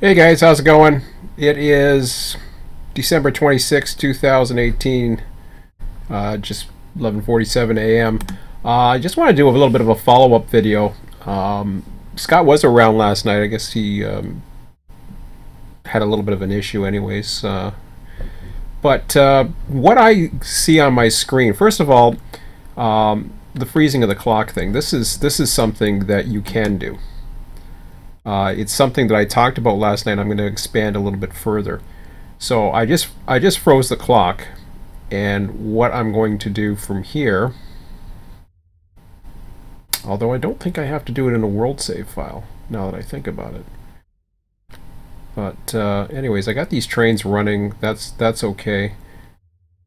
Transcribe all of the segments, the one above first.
Hey guys, how's it going? It is December 26, 2018, just 11:47 a.m. I just want to do a little bit of a follow-up video. Scott was around last night. I guess he had a little bit of an issue anyways. But what I see on my screen, first of all, the freezing of the clock thing. This is something that you can do. It's something that I talked about last night. I'm going to expand a little bit further. So I just froze the clock, and what I'm going to do from here, although I don't think I have to do it in a world save file now that I think about it. But anyways, I got these trains running. That's okay.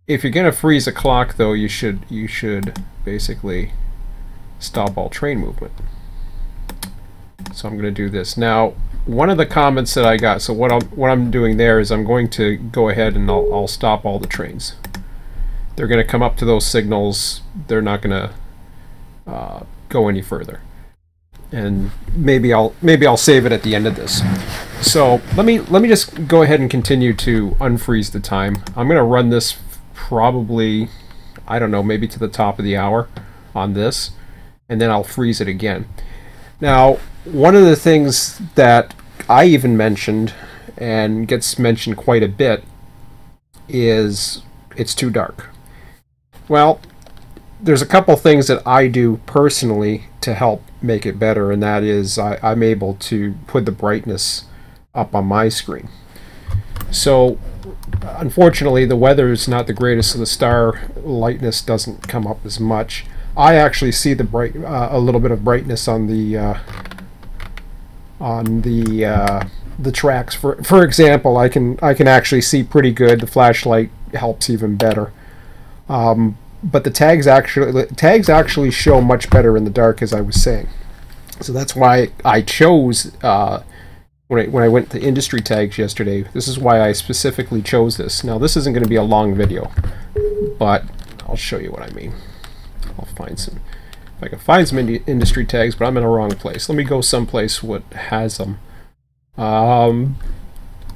If you're going to freeze a clock, though, you should basically stop all train movement. So I'm going to do this. Now, one of the comments that I got, so what I'm doing there is I'm going to go ahead and I'll stop all the trains. They're going to come up to those signals. They're not going to go any further. And maybe I'll save it at the end of this. So let me just go ahead and continue to unfreeze the time. I'm going to run this probably, I don't know, maybe to the top of the hour on this, and then I'll freeze it again. Now, one of the things that I even mentioned, and gets mentioned quite a bit, is it's too dark. Well, there's a couple things that I do personally to help make it better, and that is I'm able to put the brightness up on my screen. So, unfortunately, the weather is not the greatest, so the star lightness doesn't come up as much. I actually see the a little bit of brightness on the tracks. For example, I can actually see pretty good. The flashlight helps even better. But the tags actually show much better in the dark, as I was saying. So that's why I chose when I went to industry tags yesterday. This is why I specifically chose this. Now, this isn't going to be a long video, but I'll show you what I mean. I'll find some, if I can find some industry tags, but I'm in the wrong place. Let me go someplace what has them.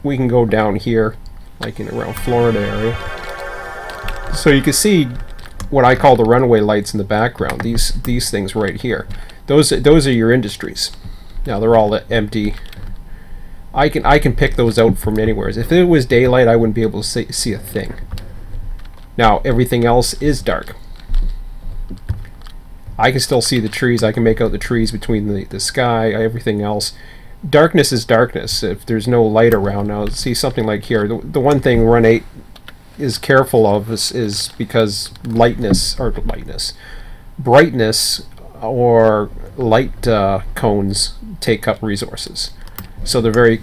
We can go down here, like in around Florida area. So you can see what I call the runaway lights in the background. These things right here. Those are your industries. Now they're all empty. I can pick those out from anywhere. If it was daylight, I wouldn't be able to see a thing. Now everything else is dark. I can still see the trees. I can make out the trees between the sky, everything else. Darkness is darkness if there's no light around. Now, see something like here. The one thing Run8 is careful of is because brightness or light cones take up resources. So they're very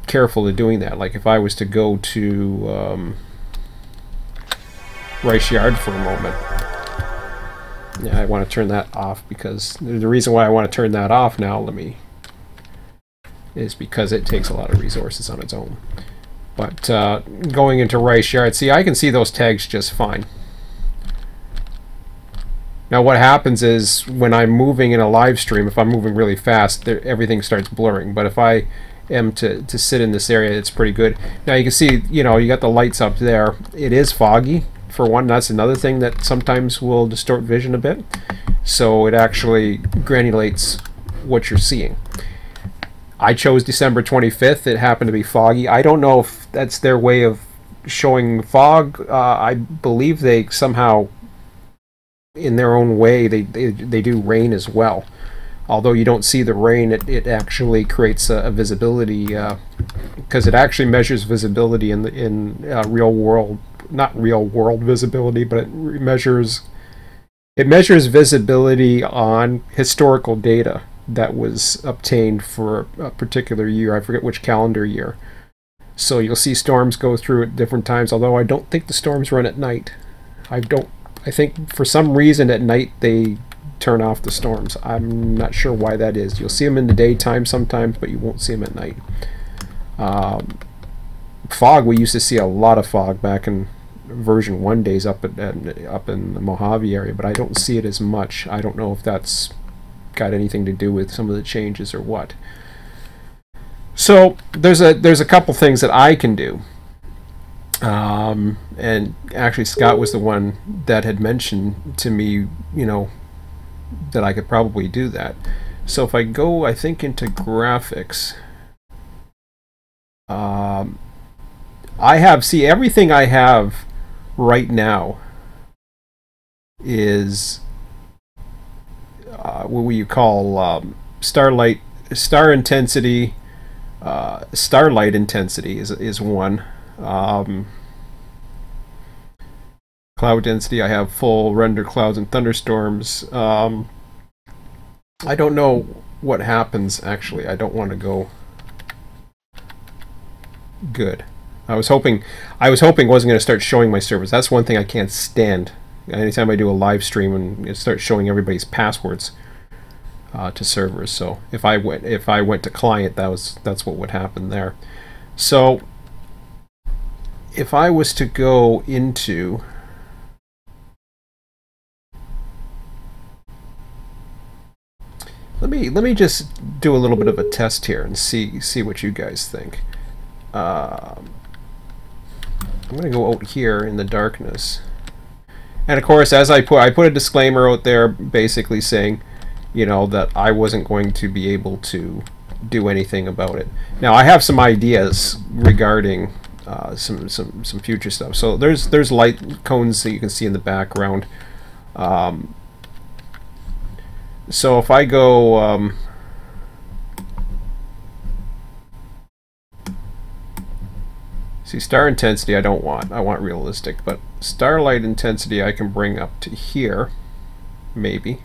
careful of doing that. Like if I was to go to Rice Yard for a moment. Yeah, I want to turn that off because the reason why I want to turn that off now, is because it takes a lot of resources on its own. But going into Rice Yard, see, I can see those tags just fine. Now what happens is when I'm moving in a live stream, if I'm moving really fast, everything starts blurring. But if I am to sit in this area, it's pretty good. Now you can see, you got the lights up there. It is foggy. For one, that's another thing that sometimes will distort vision a bit. So it actually granulates what you're seeing. I chose December 25th. It happened to be foggy. I don't know if that's their way of showing fog. I believe they somehow, in their own way, they do rain as well. Although you don't see the rain, it actually creates a visibility, because it actually measures visibility in real world. Not real world visibility, but it measures visibility on historical data that was obtained for a particular year. I forget which calendar year. So you'll see storms go through at different times, although I don't think the storms run at night. I think for some reason at night they turn off the storms. I'm not sure why that is. You'll see them in the daytime sometimes, but you won't see them at night. Fog, we used to see a lot of fog back in version 1 days up in the Mojave area, but I don't see it as much. I don't know if that's got anything to do with some of the changes or what. So there's a couple things that I can do. And actually Scott was the one that had mentioned to me, that I could probably do that. So if I go, I think, into graphics, I have, see, everything I have right now is what you call star intensity. Starlight intensity is one. Cloud density, I have full render clouds and thunderstorms. I don't know what happens, actually. I don't want to go good. I was hoping it wasn't going to start showing my servers. That's one thing I can't stand. Anytime I do a live stream and it starts showing everybody's passwords to servers. So if I went to client, that's what would happen there. So if I was to go into let me just do a little bit of a test here and see what you guys think. I'm going to go out here in the darkness, and of course, as I put a disclaimer out there, basically saying, that I wasn't going to be able to do anything about it. Now, I have some ideas regarding some future stuff. So there's light cones that you can see in the background. So if I go see, star intensity I don't want. I want realistic, but starlight intensity I can bring up to here, maybe.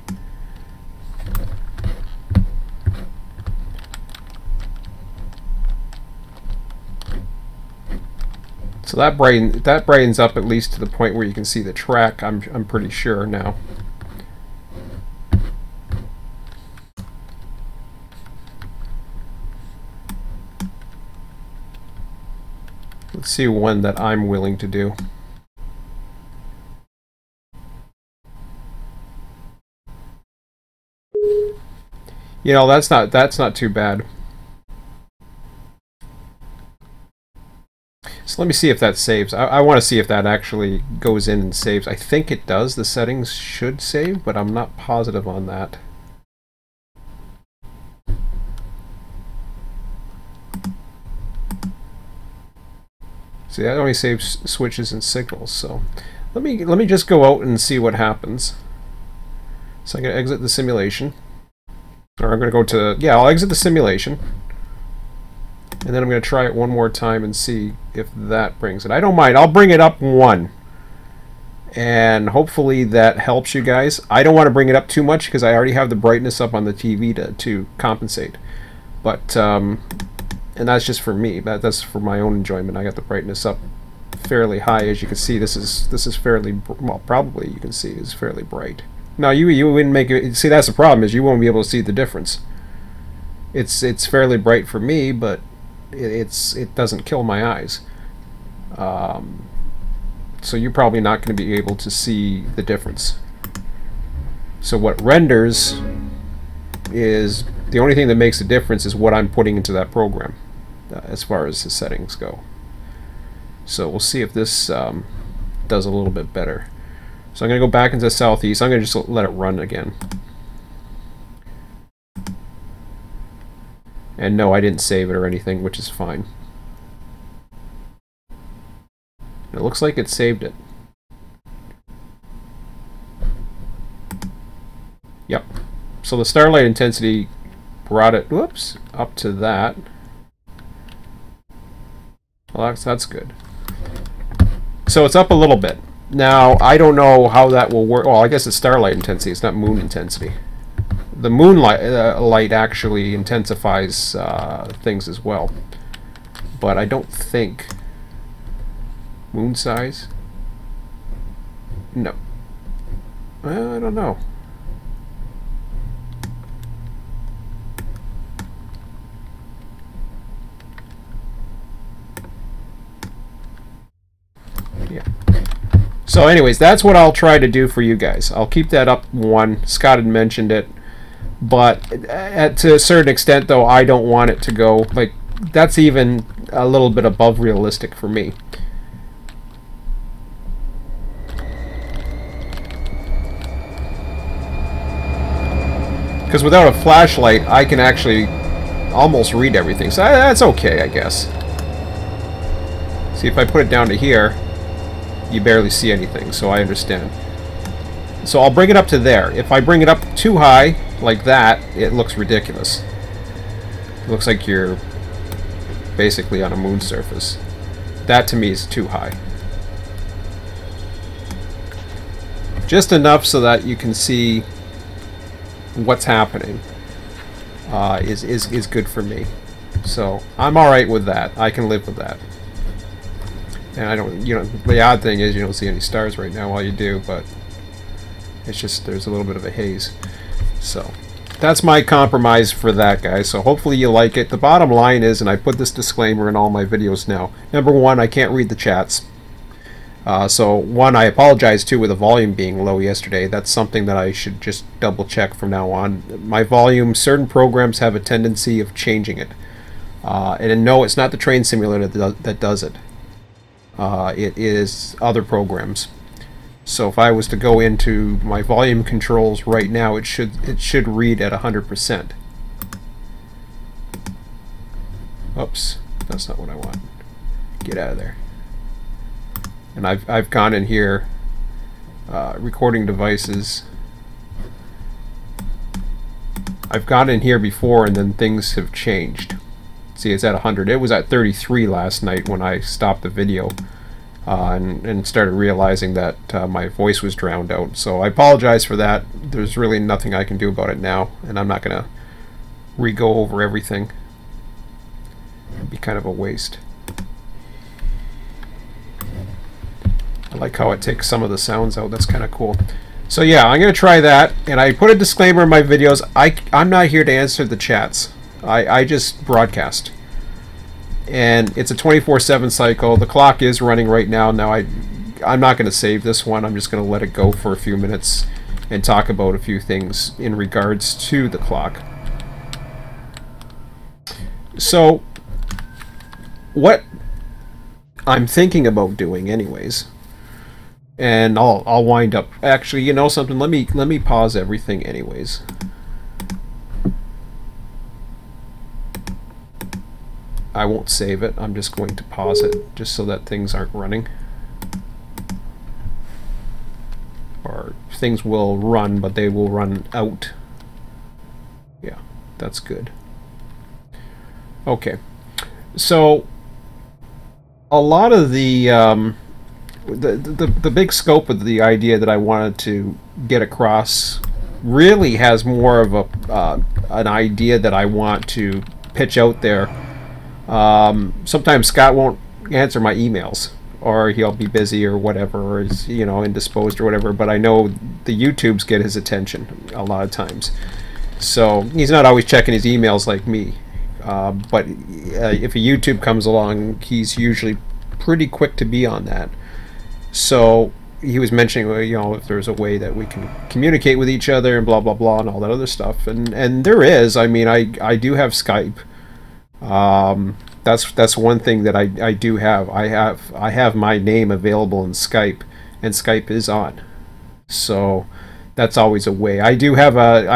So that brightens up at least to the point where you can see the track. I'm pretty sure now. Let's see one that I'm willing to do. That's not too bad. So let me see if that saves. I want to see if that actually goes in and saves. I think it does. The settings should save, but I'm not positive on that. See, that only saves switches and signals. So let me just go out and see what happens. So I'm going to exit the simulation. Or I'm going to go to, yeah, I'll exit the simulation. And then I'm going to try it one more time and see if that brings it. I don't mind. I'll bring it up one. And hopefully that helps you guys. I don't want to bring it up too much because I already have the brightness up on the TV to compensate. But, and that's just for me. That's for my own enjoyment. I got the brightness up fairly high. As you can see, this is fairly, well, probably you can see is fairly bright. Now, you wouldn't make it, see, that's the problem, is you won't be able to see the difference. It's fairly bright for me, but it doesn't kill my eyes. So you're probably not going to be able to see the difference. So what renders is the only thing that makes a difference is what I'm putting into that program as far as the settings go. So we'll see if this does a little bit better. So I'm going to go back into Southeast. I'm going to just let it run again. And no, I didn't save it or anything, which is fine. It looks like it saved it. Yep. So the starlight intensity brought it, whoops, up to that. Well, that's good. So it's up a little bit. Now, I don't know how that will work. Well, I guess it's starlight intensity. It's not moon intensity. The moonlight light actually intensifies things as well. But I don't think... Moon size? No. I don't know. Yeah. So anyways, that's what I'll try to do for you guys. I'll keep that up one. Scott had mentioned it. But to a certain extent, though, I don't want it to go, like, that's even a little bit above realistic for me. Because without a flashlight, I can actually almost read everything. So that's okay, I guess. See, if I put it down to here, you barely see anything, so I understand. So I'll bring it up to there. If I bring it up too high, like that, it looks ridiculous. It looks like you're basically on a moon surface. That to me is too high. Just enough so that you can see what's happening is good for me. So I'm alright with that. I can live with that. And I don't, you know, the odd thing is you don't see any stars right now while you do, but it's just there's a little bit of a haze. So that's my compromise for that, guys. So hopefully you like it. The bottom line is, and I put this disclaimer in all my videos now, number one, I can't read the chats. So one, I apologize too with the volume being low yesterday. That's something that I should just double check from now on. My volume, certain programs have a tendency of changing it. And no, it's not the train simulator that does it. It is other programs. So if I was to go into my volume controls right now, it should read at 100%. Oops, that's not what I want. Get out of there. And I've gone in here, recording devices. I've gone in here before and then things have changed. See, it's at 100. It was at 33 last night when I stopped the video and started realizing that my voice was drowned out. So I apologize for that. There's really nothing I can do about it now, and I'm not going to re-go over everything. It'd be kind of a waste. I like how it takes some of the sounds out. That's kind of cool. So yeah, I'm going to try that. And I put a disclaimer in my videos. I'm not here to answer the chats. I just broadcast. And it's a 24/7 cycle. The clock is running right now. Now I'm not going to save this one. I'm just going to let it go for a few minutes and talk about a few things in regards to the clock. So what I'm thinking about doing anyways, and I'll wind up, actually, you know something, let me pause everything anyways. I won't save it. I'm just going to pause it just so that things aren't running. Or things will run, but they will run out. Yeah, that's good. Okay. So a lot of the big scope of the idea that I wanted to get across really has more of a an idea that I want to pitch out there. Sometimes Scott won't answer my emails, or he'll be busy or whatever, or is, you know, indisposed or whatever, but I know the YouTubes get his attention a lot of times. So he's not always checking his emails like me. But if a YouTube comes along, he's usually pretty quick to be on that. So he was mentioning, you know, if there's a way that we can communicate with each other and blah blah blah and all that other stuff, and there is. I mean, I do have Skype. That's one thing that I do have. I have my name available in Skype, and Skype is on. So that's always a way. I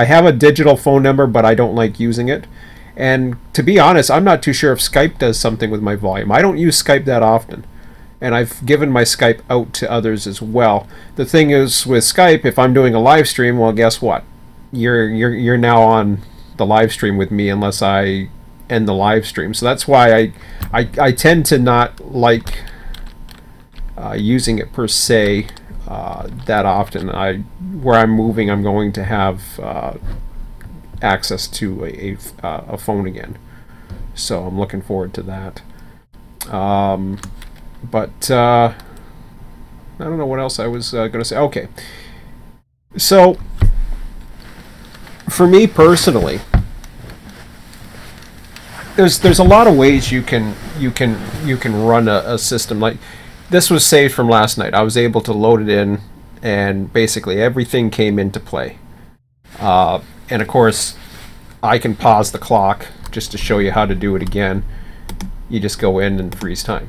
have a digital phone number, but I don't like using it. And to be honest, I'm not too sure if Skype does something with my volume. I don't use Skype that often, and I've given my Skype out to others as well. The thing is with Skype, if I'm doing a live stream, well, guess what? You're now on the live stream with me unless I end the live stream. So that's why I tend to not like using it per se that often. Where I'm moving, I'm going to have access to a phone again, so I'm looking forward to that. But I don't know what else I was going to say. Okay, so for me personally, there's a lot of ways you can run a system. Like this was saved from last night. I was able to load it in, and basically everything came into play. And of course, I can pause the clock just to show you how to do it again. you just go in and freeze time.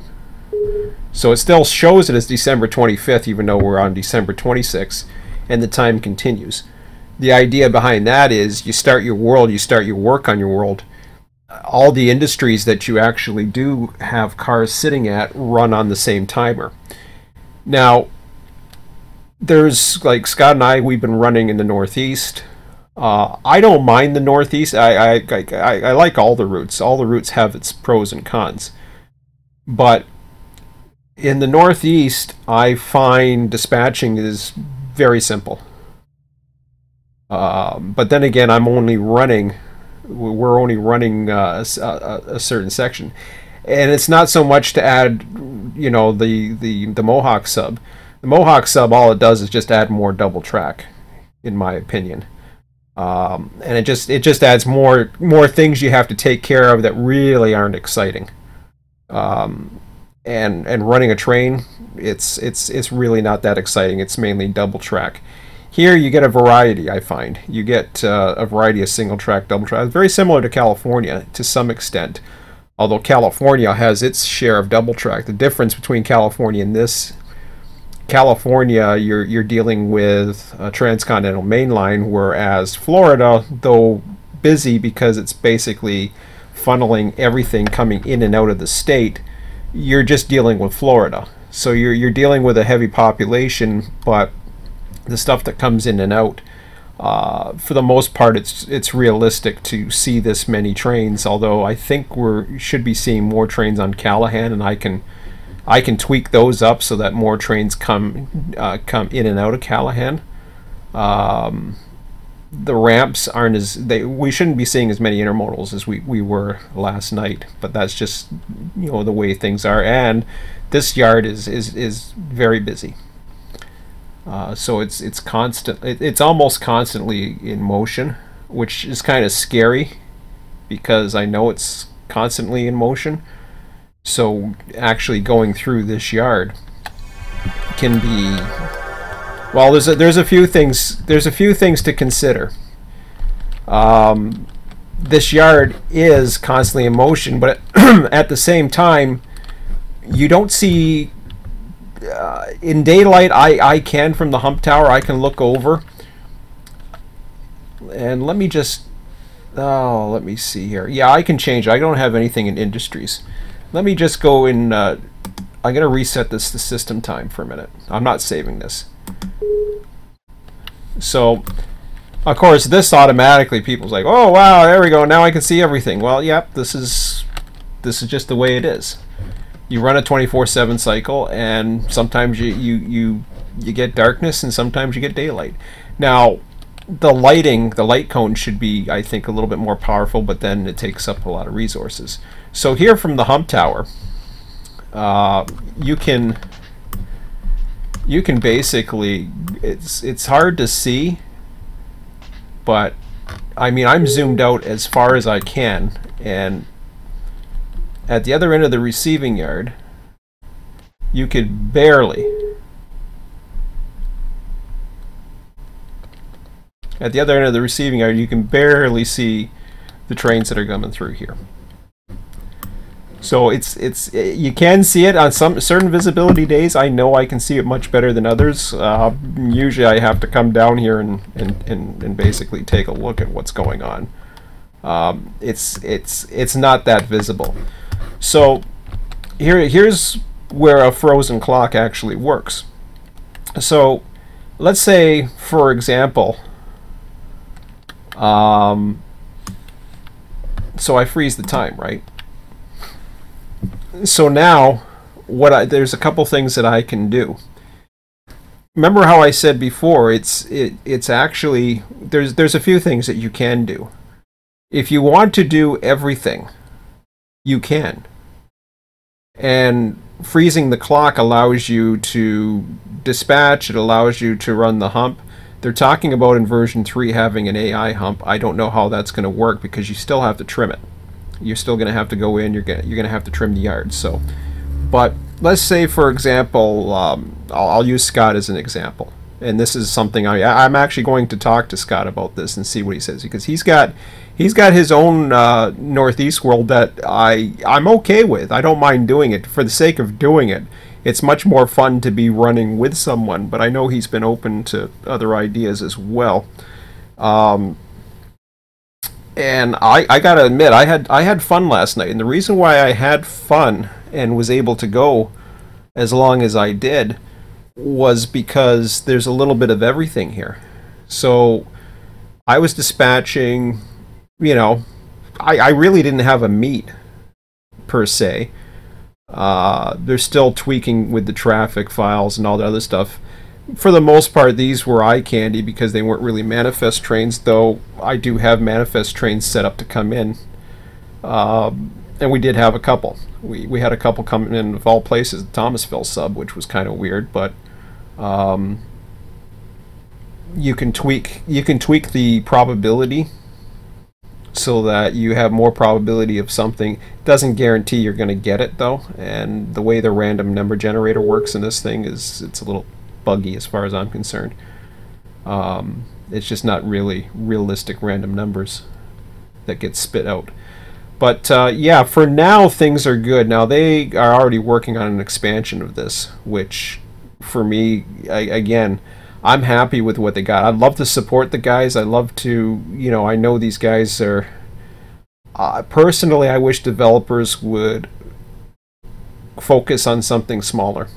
So it still shows it as December 25th, even though we're on December 26th, and the time continues. The idea behind that is you start your world, you start your work on your world. All the industries that you actually do have cars sitting at run on the same timer. Now, there's, like Scott and I, we've been running in the Northeast. I don't mind the Northeast. I like all the routes. All the routes have its pros and cons. But in the Northeast, I find dispatching is very simple. But then again, we're only running a certain section. And it's not so much to add, you know, the Mohawk sub. The Mohawk sub, all it does is just add more double track, in my opinion. And it just adds more things you have to take care of that really aren't exciting. And running a train, it's really not that exciting. It's mainly double track. Here you get a variety, I find. You get a variety of single track, double track. It's very similar to California to some extent. Although California has its share of double track. The difference between California and this, California, you're dealing with a transcontinental mainline, whereas Florida, though busy because it's basically funneling everything coming in and out of the state, you're just dealing with Florida. So you're dealing with a heavy population, but the stuff that comes in and out, for the most part, it's realistic to see this many trains. Although I think we should be seeing more trains on Callahan, and I can tweak those up so that more trains come in and out of Callahan. The ramps aren't we shouldn't be seeing as many intermodals as we were last night, but that's just, you know, the way things are. And this yard is very busy. So it's constant. It's almost constantly in motion, which is kind of scary because I know it's constantly in motion. So actually going through this yard can be, well, there's a few things to consider. This yard is constantly in motion, but at the same time, you don't see. In daylight, I can, from the hump tower, I can look over. And let me see here. Yeah, I can change. I don't have anything in industries. Let me just go in. I'm going to reset the system time for a minute. I'm not saving this. So, of course, this automatically, people's like, oh wow, there we go. Now I can see everything. Well, yep, this is just the way it is. You run a 24/7 cycle, and sometimes you get darkness, and sometimes you get daylight. Now, the light cone should be, I think, a little bit more powerful, but then it takes up a lot of resources. So here from the hump tower, you can basically, it's hard to see, but I mean, I'm zoomed out as far as I can, and at the other end of the receiving yard, you could barely. At the other end of the receiving yard, you can barely see the trains that are coming through here. So you can see it on some certain visibility days. I know I can see it much better than others. Usually, I have to come down here and basically take a look at what's going on. It's not that visible. So here's where a frozen clock actually works. So let's say, for example, so I freeze the time, right? So now there's a couple things that I can do. Remember how I said before, it's actually, there's a few things that you can do. If you want to do everything, you can. And freezing the clock allows you to dispatch, it allows you to run the hump. They're talking about in version 3 having an AI hump. I don't know how that's going to work because you still have to trim it. You're still going to have to go in, you're going to have to trim the yard. So, but let's say, for example, I'll use Scott as an example. And this is something I'm actually going to talk to Scott about this and see what he says, because he's got He's got his own Northeast world that I'm okay with. I don't mind doing it for the sake of doing it. It's much more fun to be running with someone, but I know he's been open to other ideas as well. Um, and I gotta admit, I had fun last night, and the reason why I had fun and was able to go as long as I did was because there's a little bit of everything here. So I was dispatching, you know, I really didn't have a meet per se. They're still tweaking with the traffic files and all the other stuff. For the most part, these were eye candy because they weren't really manifest trains, though I do have manifest trains set up to come in. And we did have a couple. We had a couple coming in of all places, Thomasville sub, which was kind of weird, but you can tweak the probability so that you have more probability of something. Doesn't guarantee you're going to get it though, and the way the random number generator works in this thing is it's a little buggy as far as I'm concerned. It's just not really realistic random numbers that get spit out. But yeah, for now things are good. Now they are already working on an expansion of this, which for me, again, I'm happy with what they got. I'd love to support the guys. I love to, you know, I know these guys are... personally, I wish developers would focus on something smaller,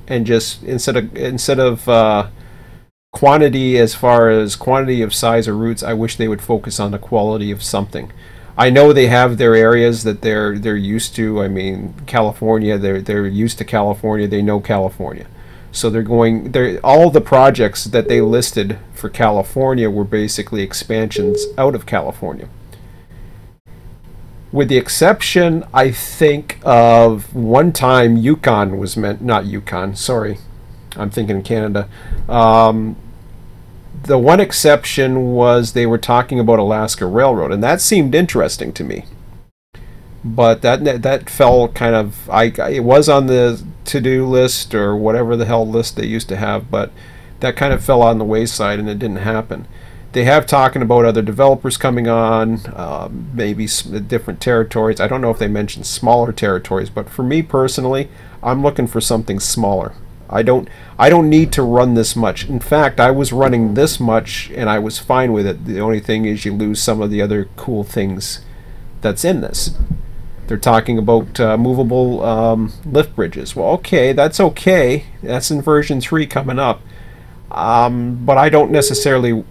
and just instead of quantity as far as quantity of size or routes, I wish they would focus on the quality of something. I know they have their areas that they're used to. I mean, California, they're used to California. They know California. So all the projects that they listed for California were basically expansions out of California. With the exception, I think, of one time Yukon was meant, not Yukon, sorry, I'm thinking Canada. The one exception was they were talking about Alaska Railroad, and that seemed interesting to me. But that fell kind of, it was on the to-do list or whatever the hell list they used to have, but that kind of fell on the wayside and it didn't happen. They have talking about other developers coming on, maybe different territories. I don't know if they mentioned smaller territories, but for me personally, I'm looking for something smaller. I don't need to run this much. In fact, I was running this much and I was fine with it. The only thing is you lose some of the other cool things that's in this. They're talking about movable lift bridges. Well, okay, that's okay. That's in version 3 coming up. But I don't necessarily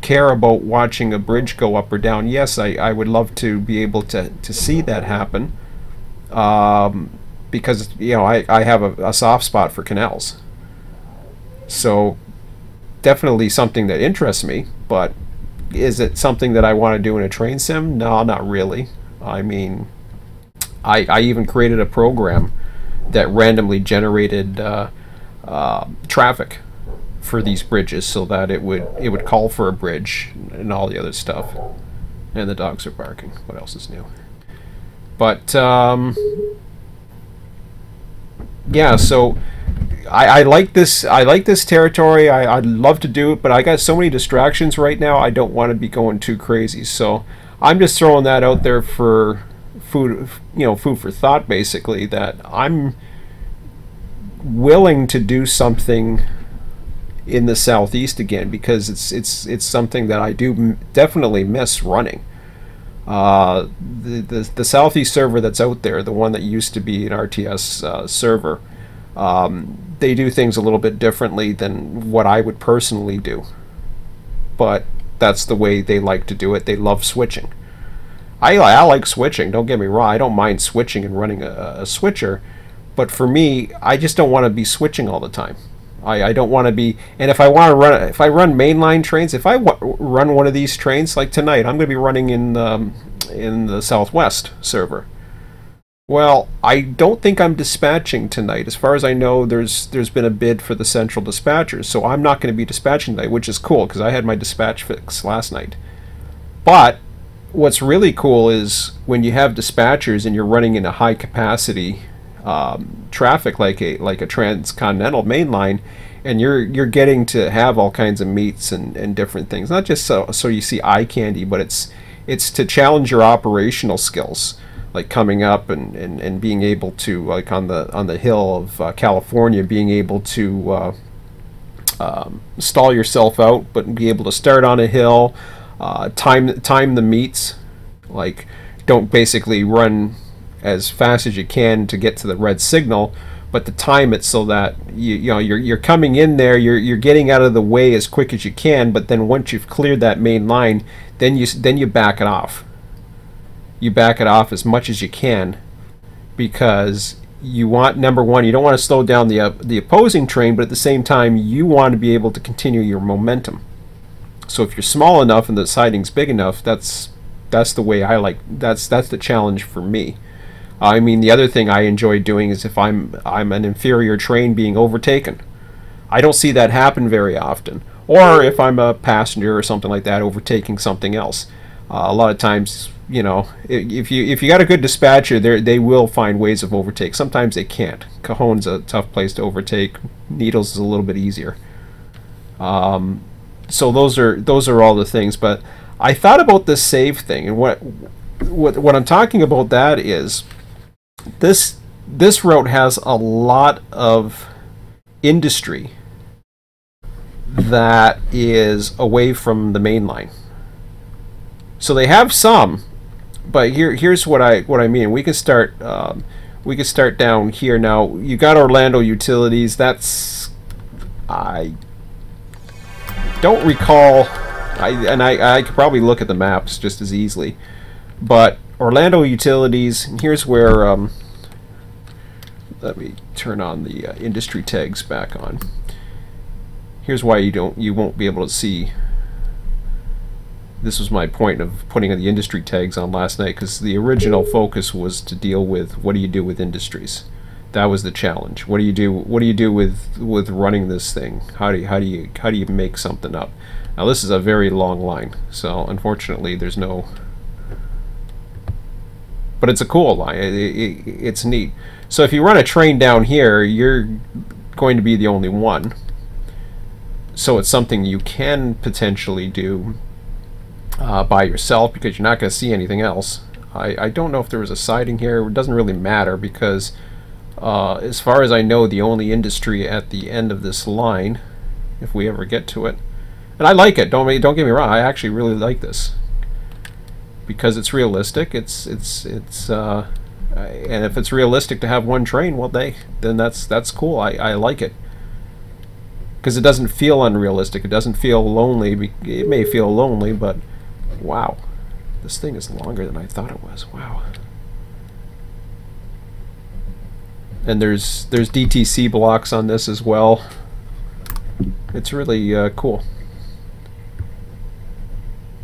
care about watching a bridge go up or down. Yes, I would love to be able to see that happen. Because, you know, I have a soft spot for canals. So, definitely something that interests me, but is it something that I want to do in a train sim? No, not really. I mean, I even created a program that randomly generated traffic for these bridges so that it would call for a bridge and all the other stuff. And the dogs are barking. What else is new? But yeah, so I like this. I like this territory. I'd love to do it, but I got so many distractions right now. I don't want to be going too crazy. So I'm just throwing that out there for food for thought, basically, that I'm willing to do something in the southeast again, because it's something that I do definitely miss running. The southeast server that's out there, the one that used to be an RTS server, they do things a little bit differently than what I would personally do, but that's the way they like to do it. They love switching. I like switching, don't get me wrong. I don't mind switching and running a switcher, but for me, I just don't want to be switching all the time. I don't want to be, and if I run mainline trains, if I run one of these trains like tonight, I'm going to be running in the Southwest server. Well, I don't think I'm dispatching tonight. As far as I know, there's been a bid for the central dispatchers, so I'm not going to be dispatching tonight, which is cool because I had my dispatch fix last night. But what's really cool is when you have dispatchers and you're running in a high capacity traffic like a transcontinental main line, and you're getting to have all kinds of meets and different things, not just so you see eye candy, but it's It's to challenge your operational skills, like coming up and being able to, like on the hill of California, being able to stall yourself out, but be able to start on a hill, time the meets, like don't basically run as fast as you can to get to the red signal, but to time it so that you're coming in there, you're getting out of the way as quick as you can, but then once you've cleared that main line, then you back it off. You back it off as much as you can, because you want, number one, you don't want to slow down the opposing train, but at the same time you want to be able to continue your momentum. So if you're small enough and the siding's big enough, that's the way I like. That's the challenge for me. I mean, the other thing I enjoy doing is if I'm an inferior train being overtaken. I don't see that happen very often. Or if I'm a passenger or something like that overtaking something else. A lot of times, you know, if you got a good dispatcher, they will find ways of overtake. Sometimes they can't. Cajon's a tough place to overtake. Needles is a little bit easier. So those are all the things. But I thought about this save thing, and what I'm talking about that is this route has a lot of industry that is away from the main line. So they have some, but here's what I mean. We can start down here now. You got Orlando Utilities. That's, I don't recall. I could probably look at the maps just as easily, but Orlando Utilities. Here's where. Let me turn on the industry tags back on. Here's why you won't be able to see. This was my point of putting the industry tags on last night, because the original focus was to deal with what do you do with industries. That was the challenge. What do you do with running this thing? How do you make something up? Now this is a very long line, so unfortunately there's no. But it's a cool line. It's neat. So if you run a train down here, you're going to be the only one. So it's something you can potentially do by yourself, because you're not going to see anything else. I don't know if there was a siding here. It doesn't really matter, because as far as I know, the only industry at the end of this line, if we ever get to it, and I like it. Don't get me wrong. I actually really like this, because it's realistic. It's and if it's realistic to have one train, well, then that's cool. I like it, because it doesn't feel unrealistic. It doesn't feel lonely. It may feel lonely, but wow, this thing is longer than I thought it was. Wow. And there's DTC blocks on this as well. It's really cool.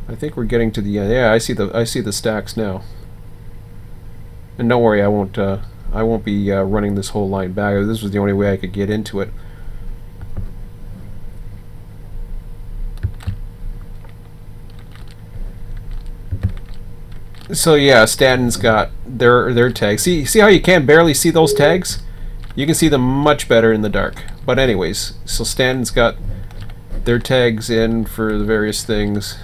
I think we're getting to the end. Yeah, I see the stacks now. And don't worry, I won't be running this whole line back. This was the only way I could get into it. So yeah, Stanton's got their tags. See how you can barely see those tags? You can see them much better in the dark. But anyways, so Stanton's got their tags in for the various things.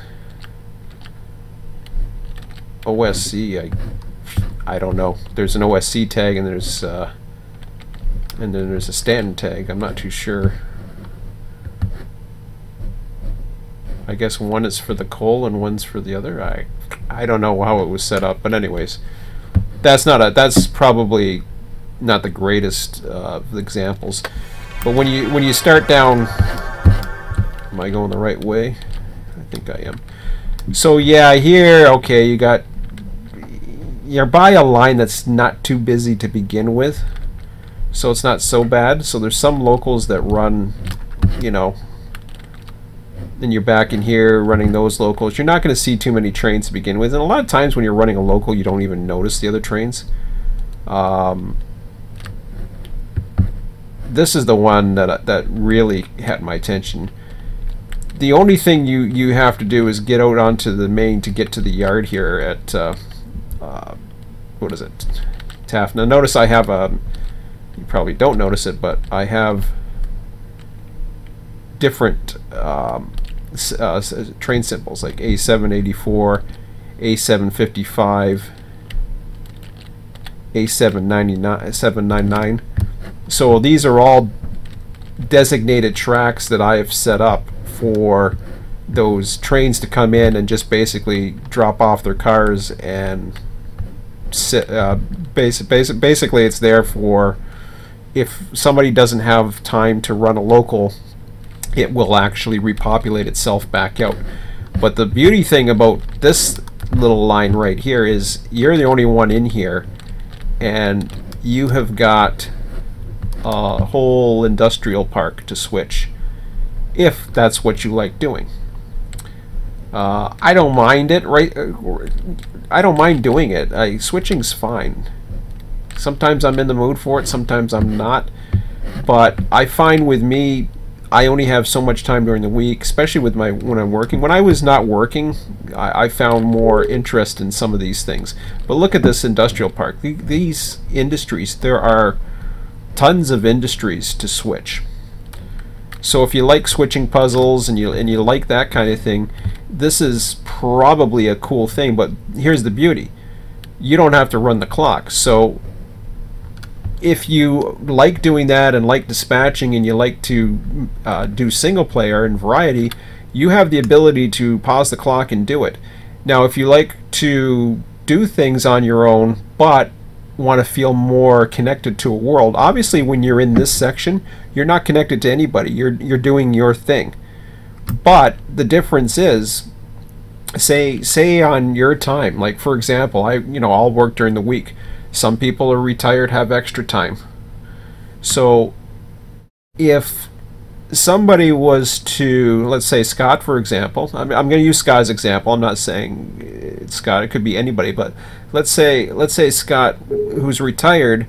OSC, I don't know. There's an OSC tag, and then there's a Stanton tag. I'm not too sure. I guess one is for the coal and one's for the other. I don't know how it was set up, but anyways, that's probably not the greatest of examples. But when you start down, am I going the right way? I think I am. So yeah, here, okay, you're by a line that's not too busy to begin with, so it's not so bad. So there's some locals that run, you know, and you're back in here running those locals. You're not going to see too many trains to begin with, and a lot of times when you're running a local, you don't even notice the other trains. This is the one that really had my attention. The only thing you have to do is get out onto the main to get to the yard here at what is it, Taft. Now notice I have you probably don't notice it, but I have different train symbols, like A7, 84, A755, A799. So these are all designated tracks that I have set up for those trains to come in and just basically drop off their cars and sit. Basically, it's there for if somebody doesn't have time to run a local, it will actually repopulate itself back out. But the beauty thing about this little line right here is you're the only one in here, and you have got a whole industrial park to switch if that's what you like doing. I don't mind it, right? I don't mind doing it. Switching's fine. Sometimes I'm in the mood for it, sometimes I'm not. But I find with me, I only have so much time during the week, especially with when I'm working. When I was not working, I found more interest in some of these things. But look at this industrial park. These industries, there are tons of industries to switch. So if you like switching puzzles and you like that kind of thing, this is probably a cool thing. But here's the beauty: you don't have to run the clock. So if you like doing that and like dispatching and you like to do single player and variety, you have the ability to pause the clock and do it. Now if you like to do things on your own but want to feel more connected to a world, obviously when you're in this section you're not connected to anybody, you're doing your thing. But the difference is, say on your time, like for example, I'll work during the week. Some people are retired, have extra time. So if somebody was to, let's say Scott for example, I'm going to use Scott's example, I'm not saying it's Scott, it could be anybody, but let's say Scott, who's retired,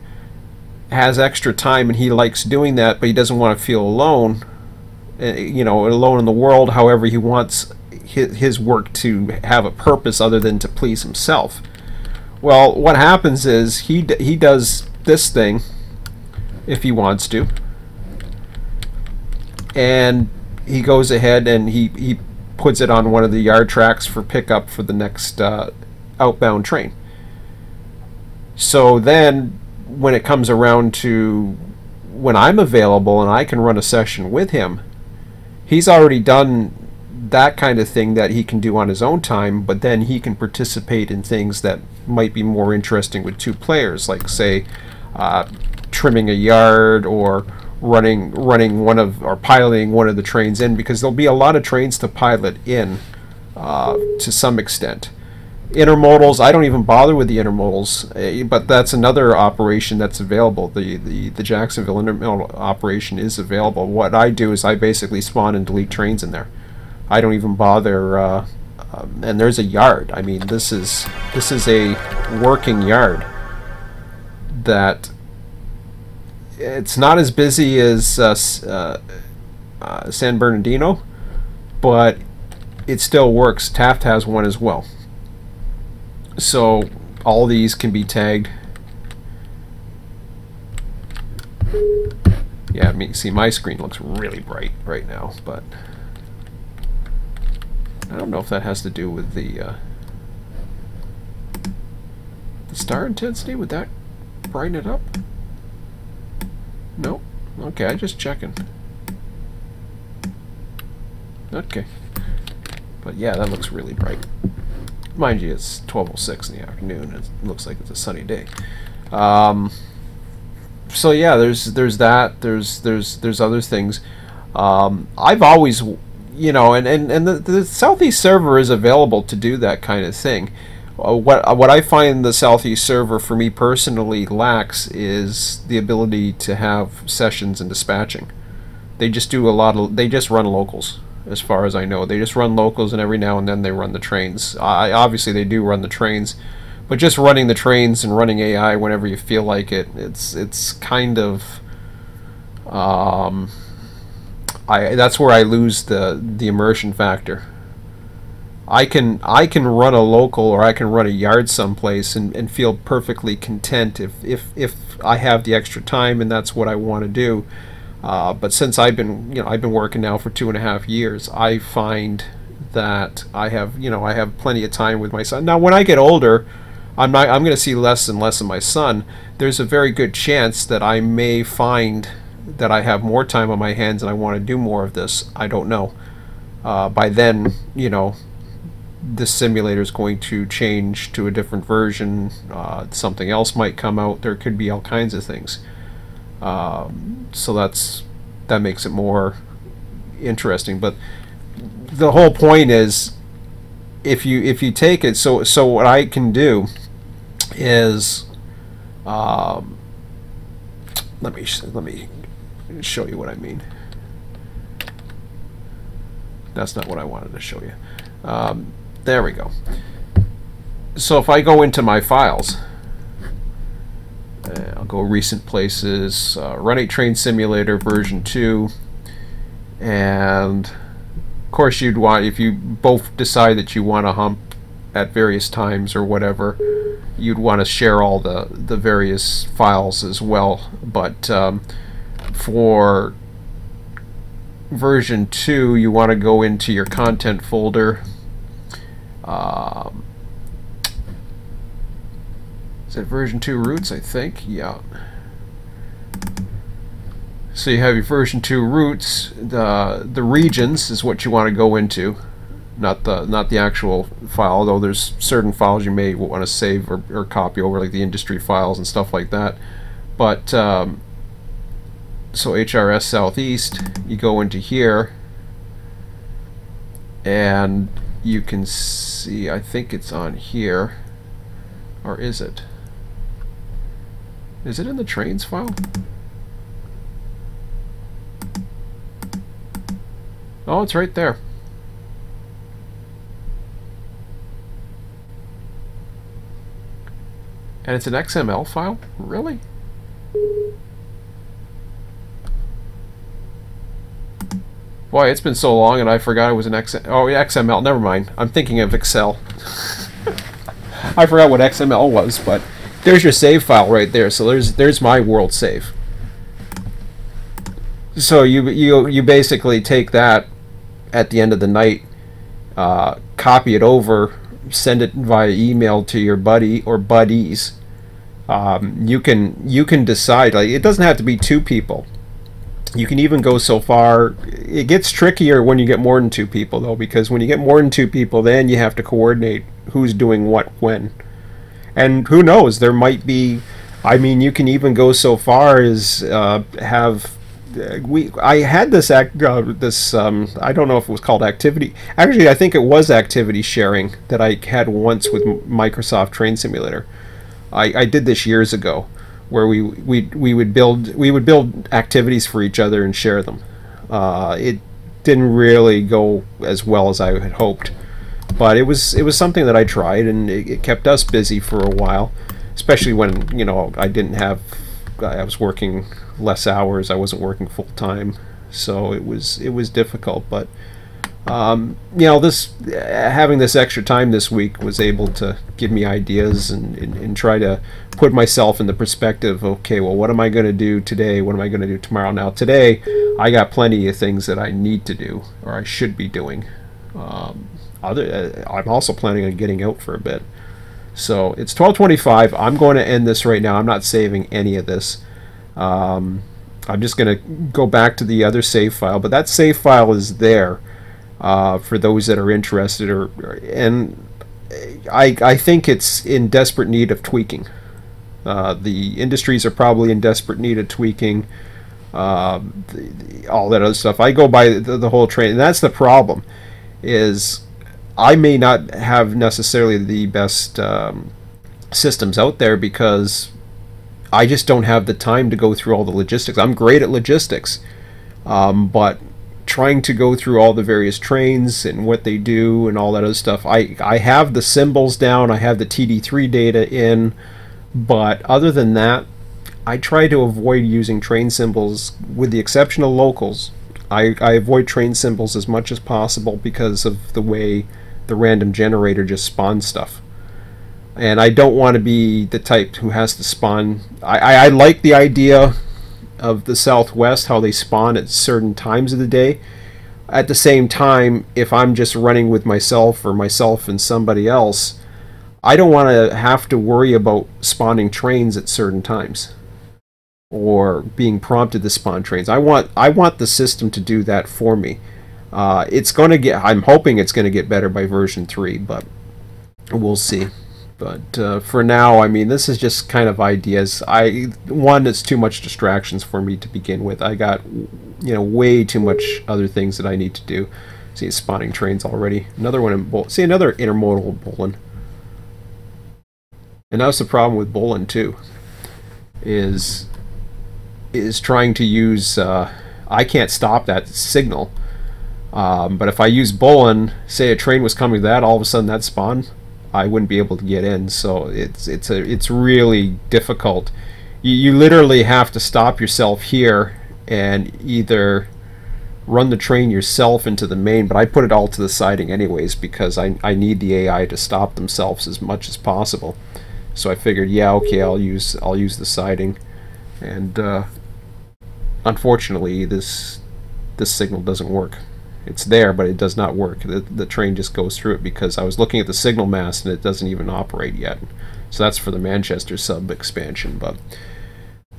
has extra time and he likes doing that, but he doesn't want to feel alone, alone in the world. However, he wants his work to have a purpose other than to please himself. Well, what happens is he does this thing if he wants to, and he goes ahead and he puts it on one of the yard tracks for pickup for the next outbound train. So then when it comes around to when I'm available and I can run a session with him, he's already done that kind of thing that he can do on his own time, but then he can participate in things that might be more interesting with two players, like say trimming a yard or running one of, or piloting one of the trains in, because there'll be a lot of trains to pilot in to some extent. Intermodals, I don't even bother with the intermodals, but that's another operation that's available. The Jacksonville intermodal operation is available. What I do is I basically spawn and delete trains in there. I don't even bother, and there's a yard. I mean, this is a working yard that it's not as busy as San Bernardino, but it still works. Taft has one as well. So all these can be tagged. Yeah, see, my screen looks really bright right now, but I don't know if that has to do with the star intensity. Would that brighten it up? Nope. Okay, I'm just checking. Okay. But yeah, that looks really bright. Mind you, it's 12:06 in the afternoon. It looks like it's a sunny day. So yeah, there's that. There's other things. I've always, and the Southeast server is available to do that kind of thing. What I find the Southeast server for me personally lacks is the ability to have sessions and dispatching. They just do they just run locals. As far as I know, they just run locals, and every now and then they run the trains. Obviously they do run the trains, but just running the trains and running AI whenever you feel like it, it's kind of that's where I lose the immersion factor. I can run a local, or I can run a yard someplace and feel perfectly content if I have the extra time and that's what I want to do. But since I've been working now for 2.5 years, I find that I have, I have plenty of time with my son. Now, when I get older, I'm going to see less and less of my son. There's a very good chance that I may find that I have more time on my hands and I want to do more of this. I don't know. By then, this simulator is going to change to a different version. Something else might come out. There could be all kinds of things. So that makes it more interesting. But the whole point is, if you take it, so what I can do is, let me show you what I mean. That's not what I wanted to show you. There we go. So if I go into my files, I'll go recent places, Run8 Train Simulator version 2, and of course you'd want, if you both decide that you want to hump at various times or whatever, you'd want to share all the various files as well. But for version 2, you want to go into your content folder. Is it version 2 roots? I think, yeah. So you have your version 2 roots. The regions is what you want to go into, not the actual file. Although there's certain files you may want to save or copy over, like the industry files and stuff like that. But so HRS Southeast, you go into here, and you can see, I think it's on here, or is it? Is it in the trains file? Oh, it's right there. And it's an XML file? Really? Boy, it's been so long and I forgot it was an XML. Never mind. I'm thinking of Excel. I forgot what XML was, but there's your save file right there. So there's my world save. So you basically take that at the end of the night, copy it over, send it via email to your buddy or buddies. You can decide, like, it doesn't have to be 2 people. You can even go so far. It gets trickier when you get more than 2 people, though, because when you get more than 2 people, then you have to coordinate who's doing what when. And who knows, there might be, I mean, you can even go so far as have, I had this I don't know if it was called activity. Actually, I think it was activity sharing that I had once with Microsoft Train Simulator. I did this years ago, where we would build activities for each other and share them. It didn't really go as well as I had hoped, but it was something that I tried, and it kept us busy for a while, especially when I was working less hours. I wasn't working full time, so it was difficult. But having this extra time this week was able to give me ideas and try to put myself in the perspective. Okay, well, what am I going to do today? What am I going to do tomorrow? Now today, I got plenty of things that I need to do, or I should be doing. I'm also planning on getting out for a bit. So it's 12:25. I'm going to end this right now. I'm not saving any of this. I'm just going to go back to the other save file, but that save file is there for those that are interested. And I think it's in desperate need of tweaking. The industries are probably in desperate need of tweaking. All that other stuff. I go by the whole train, and that's the problem. Is I may not have necessarily the best systems out there because I just don't have the time to go through all the logistics. I'm great at logistics, but trying to go through all the various trains and what they do and all that other stuff. I have the symbols down. I have the TD3 data in, but other than that, I try to avoid using train symbols, with the exception of locals. I avoid train symbols as much as possible because of the way the random generator just spawns stuff. And I don't want to be the type who has to spawn. I like the idea of the Southwest, how they spawn at certain times of the day. At the same time, if I'm just running with myself or myself and somebody else, I don't want to have to worry about spawning trains at certain times or being prompted to spawn trains. I want the system to do that for me. It's going to get, I'm hoping it's going to get better by version 3, but we'll see. But for now, I mean, this is just kind of ideas. One, it's too much distractions for me to begin with. I got, way too much other things that I need to do. See, it's spawning trains already. Another one in see, another intermodal Bolin. And that's the problem with Bolin too. Is trying to use. I can't stop that signal. But if I use Bolin, say a train was coming to that, all of a sudden that spawned, I wouldn't be able to get in. So it's really difficult. You literally have to stop yourself here and either run the train yourself into the main, but I put it all to the siding anyways because I need the AI to stop themselves as much as possible. So I figured, yeah, okay, I'll use the siding, and unfortunately this signal doesn't work. It's there, but it does not work. The train just goes through it because I was looking at the signal mast and it doesn't even operate yet. So that's for the Manchester sub expansion, but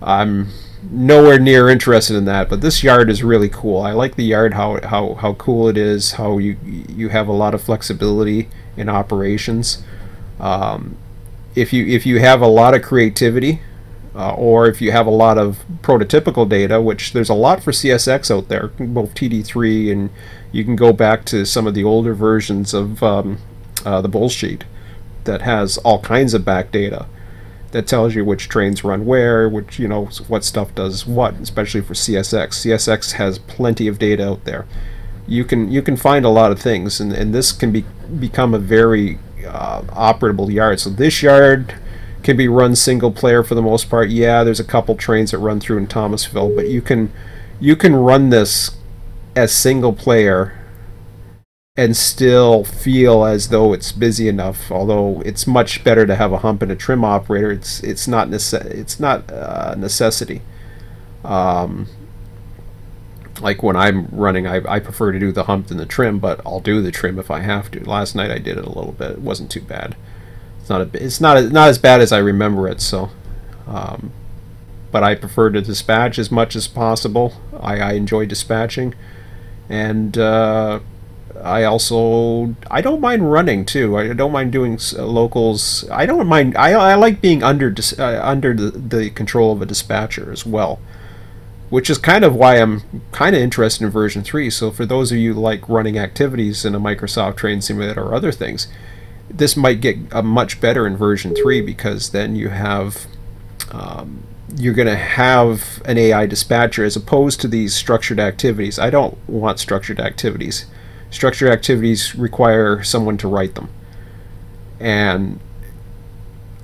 I'm nowhere near interested in that. But this yard is really cool. I like the yard, how cool it is, how you have a lot of flexibility in operations. If you have a lot of creativity, or if you have a lot of prototypical data, which there's a lot for CSX out there, both TD3, and you can go back to some of the older versions of the bullsheet that has all kinds of back data that tells you which trains run where, which, what stuff does what, especially for CSX. CSX has plenty of data out there. You can find a lot of things, and this can become a very operable yard. So this yard can be run single player for the most part. Yeah, there's a couple trains that run through in Thomasville, but you can run this as single player and still feel as though it's busy enough. Although it's much better to have a hump and a trim operator. It's not a necessity. Like when I'm running, I prefer to do the hump than the trim, but I'll do the trim if I have to. Last night I did it a little bit. It wasn't too bad. It's not as bad as I remember it. So, but I prefer to dispatch as much as possible. I enjoy dispatching, and I don't mind running too. I don't mind doing locals. I don't mind. I like being under the control of a dispatcher as well, which is kind of why I'm kind of interested in version 3. So for those of you who like running activities in a Microsoft Train Simulator or other things, this might get much better in version 3, because then you have you're going to have an AI dispatcher as opposed to these structured activities. I don't want structured activities. Structured activities require someone to write them, and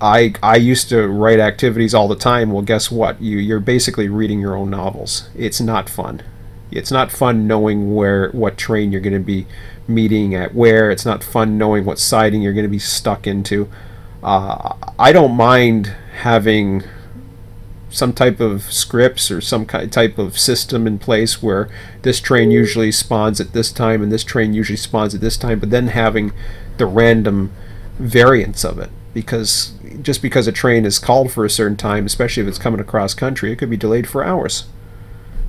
I used to write activities all the time. Well, guess what? You're basically reading your own novels. It's not fun. It's not fun knowing what train you're going to be meeting at where. It's not fun knowing what siding you're going to be stuck into. I don't mind having some type of scripts or some type of system in place where this train usually spawns at this time and this train usually spawns at this time, but then having the random variance of it, because just because a train is called for a certain time, especially if it's coming across country, it could be delayed for hours.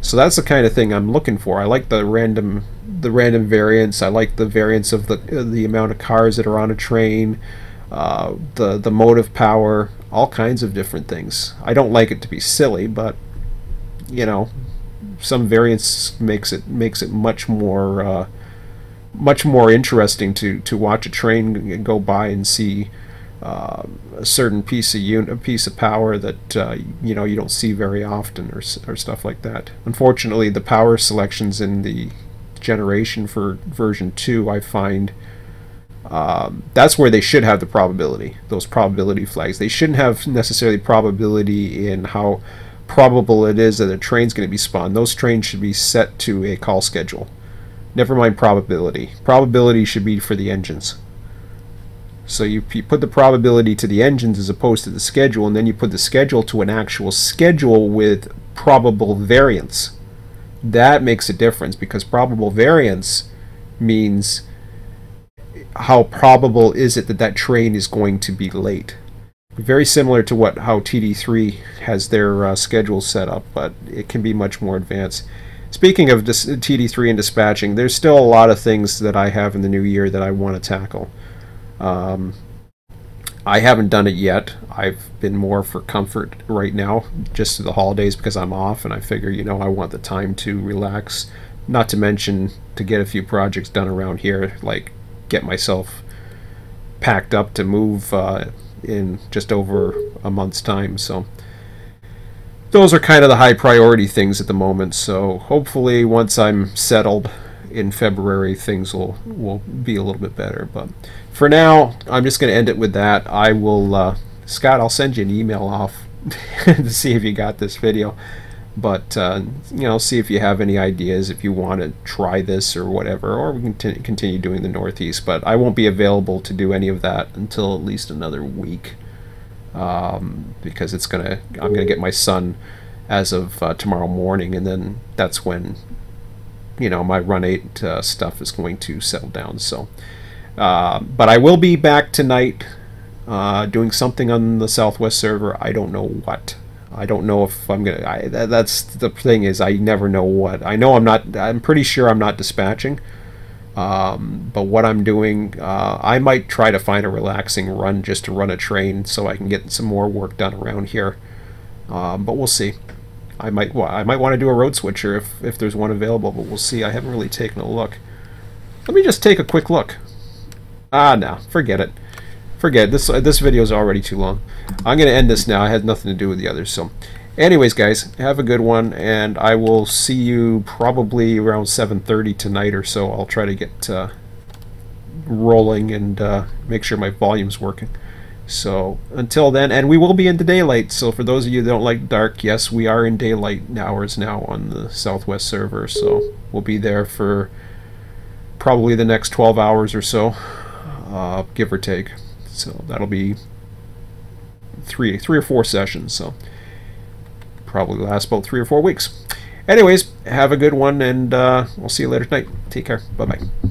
So that's the kind of thing I'm looking for. I like the random variance. I like the variance of the amount of cars that are on a train, the motive power, all kinds of different things. I don't like it to be silly, but some variance makes it much more interesting to watch a train go by and see a certain piece of power that you don't see very often, or stuff like that. Unfortunately, the power selections in the generation for version 2, I find that's where they should have the probability, those probability flags. They shouldn't have necessarily probability in how probable it is that a train's going to be spawned. Those trains should be set to a call schedule. Never mind probability. Probability should be for the engines. So you put the probability to the engines as opposed to the schedule, and then you put the schedule to an actual schedule with probable variance. that makes a difference, because probable variance means how probable is it that that train is going to be late. Very similar to how TD3 has their schedule set up, but it can be much more advanced. Speaking of TD3 and dispatching, there's still a lot of things that I have in the new year that I want to tackle. I haven't done it yet. I've been more for comfort right now, just to the holidays, because I'm off, and I figure, you know, I want the time to relax. Not to mention to get a few projects done around here, like get myself packed up to move in just over a month's time. So those are kind of the high priority things at the moment. So hopefully once I'm settled in February, things will be a little bit better. But for now, I'm just going to end it with that. I will, Scott, I'll send you an email off to see if you got this video. But, you know, see if you have any ideas, if you want to try this or whatever, or we can continue doing the Northeast. But I won't be available to do any of that until at least another week, because I'm gonna get my son as of tomorrow morning, and then that's when, you know, my Run8 stuff is going to settle down. So, but I will be back tonight doing something on the Southwest server. I don't know what. I don't know if I'm gonna. That's the thing, is I never know what. I know I'm not. I'm pretty sure I'm not dispatching. But what I'm doing, I might try to find a relaxing run just to run a train so I can get some more work done around here. But we'll see. I might want to do a road switcher if there's one available, but we'll see. I haven't really taken a look. Let me just take a quick look. No, forget it. Forget it. This video is already too long. I'm going to end this now. It has nothing to do with the others. So anyways, guys, have a good one, and I will see you probably around 7:30 tonight or so. I'll try to get rolling and make sure my volume's working. So until then, and we will be into daylight. So for those of you that don't like dark, yes, we are in daylight hours now on the Southwest server. So we'll be there for probably the next 12 hours or so, give or take. So that'll be three or four sessions. So probably last about 3 or 4 weeks. Anyways, have a good one, and we'll see you later tonight. Take care. Bye-bye.